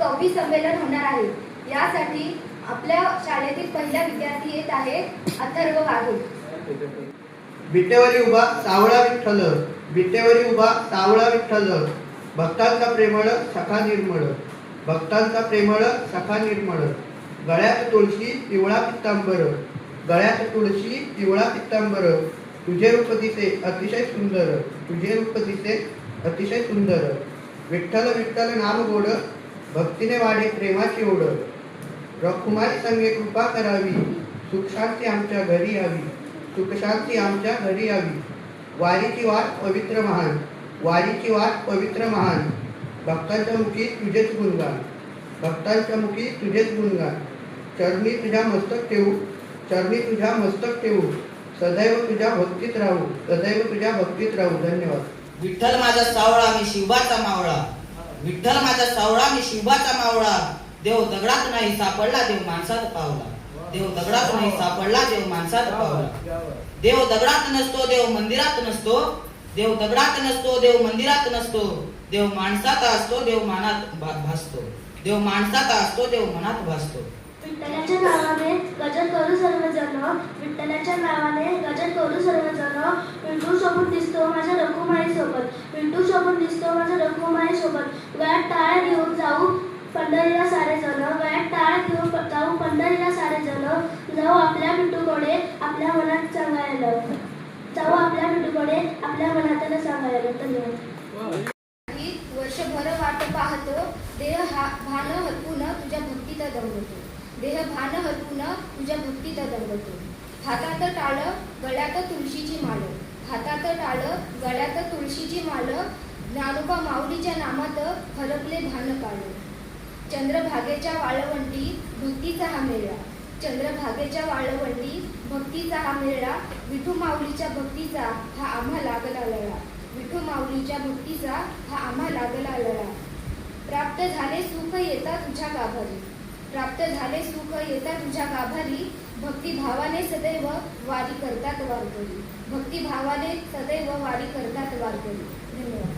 कवी संमेलन होणार आहे। यासाठी आपल्या शाळेतील पहिला विद्यार्थी येत आहे अथर्व वाघे। विटेवरी उभा सावळा विठ्ठल, विटेवरी उभा सावळा विठ्ठल, भक्तांचा प्रेमळ सखा निर्मळ, भक्तांचा प्रेमळ सखा निर्मळ, गळ्यात तुळशी पिवळा पित्तांबर, गळ्यात तुळशी पिवळा पित्तांबर, तुझे रूप दिसे अतिशय सुंदर, तुझे रूप दिसे अतिशय सुंदर, विठ्ठल विठ्ठल नाम गोड, भक्तीने वाढे प्रेमाची ओढ, रखुमाई संगे कृपा करावी, सुख शांती आमच्या घरी यावी, सुख शांती आमच्या घरी यावी, वारीची वाट पवित्र महान, वारीची वाट पवित्र महान, भक्तांच्या मुखी तुझेच गुणगान, भक्तांच्या मुखी तुझेच गुणगान, चरणी तुझ्या मस्तक ठेवू, चरणी तुझ्या मस्तक ठेवू, सदैव तुझ्या भक्तीत राहू, सदैव तुझ्या भक्तीत राहू। धन्यवाद। विठ्ठल माझा सावळा मी शिवबाचा मावळा, विठ्ठल माझा सावळा मी शिवबाचा मावळा, देव दगडात नाही सापडला देव माणसात पावला, देव दगडात नाही सापडला देव माणसात पावला, देव दगडात नसतो देव मंदिरात नसतो, देव दगडात नसतो देव मंदिरात नसतो, देव माणसात असतो देव मनात भासतो, देव माणसात असतो देव मनात भासतो। विठ्ठलाच्या नावाने गजर करू सर्वजण, विठ्ठलाच्या नावाने गजर करू सर्वजण, विंटू सोबत दिसतो माझ्या रखुमाई सोबत, विंटू सोबत दिसतो माझ्या रखुमाई सोबत, गळ्यात टाळ घेऊन जाऊ पंढरीला सारे जण, गळ्यात टाळ घेऊन जाऊ पंढरीला सारे जण, जाऊ आपल्या विंटूकडे आपल्या मनात सांगायला, जाऊ आपल्या विंटूकडे आपल्या मनात सांगायला। धन्यवाद। वर्षभर वाट पाहतो देह भान हरपून तुझ्या भक्तीत दंगतो, देह भान हरपून तुझ्या भक्तीत दंगतो, हातात टाळ गळ्यात तुळशीची माळ, हातात टाळ गळ्यात तुळशीची माळ, ज्ञानोबा माऊलीच्या नामात हरपले भान काळ, चंद्रभागेच्या वाळवंटी भक्तीचा हा मेळा, चंद्रभागेच्या वाळवंटी भक्तीचा हा मेळा, विठू माऊलीच्या भक्तीचा हा आम्हा लागला लळा, विठू माऊलीच्या भक्तीचा हा आम्हा लागला लळा, प्राप्त झाले सुख येता तुझ्या गाभारी, प्राप्त झाले सुख येता तुझ्या गाभारी, भक्ती भावाने सदैव वारी करतात वारकरी, भक्ती भावाने सदैव वारी करतात वारकरी। धन्यवाद।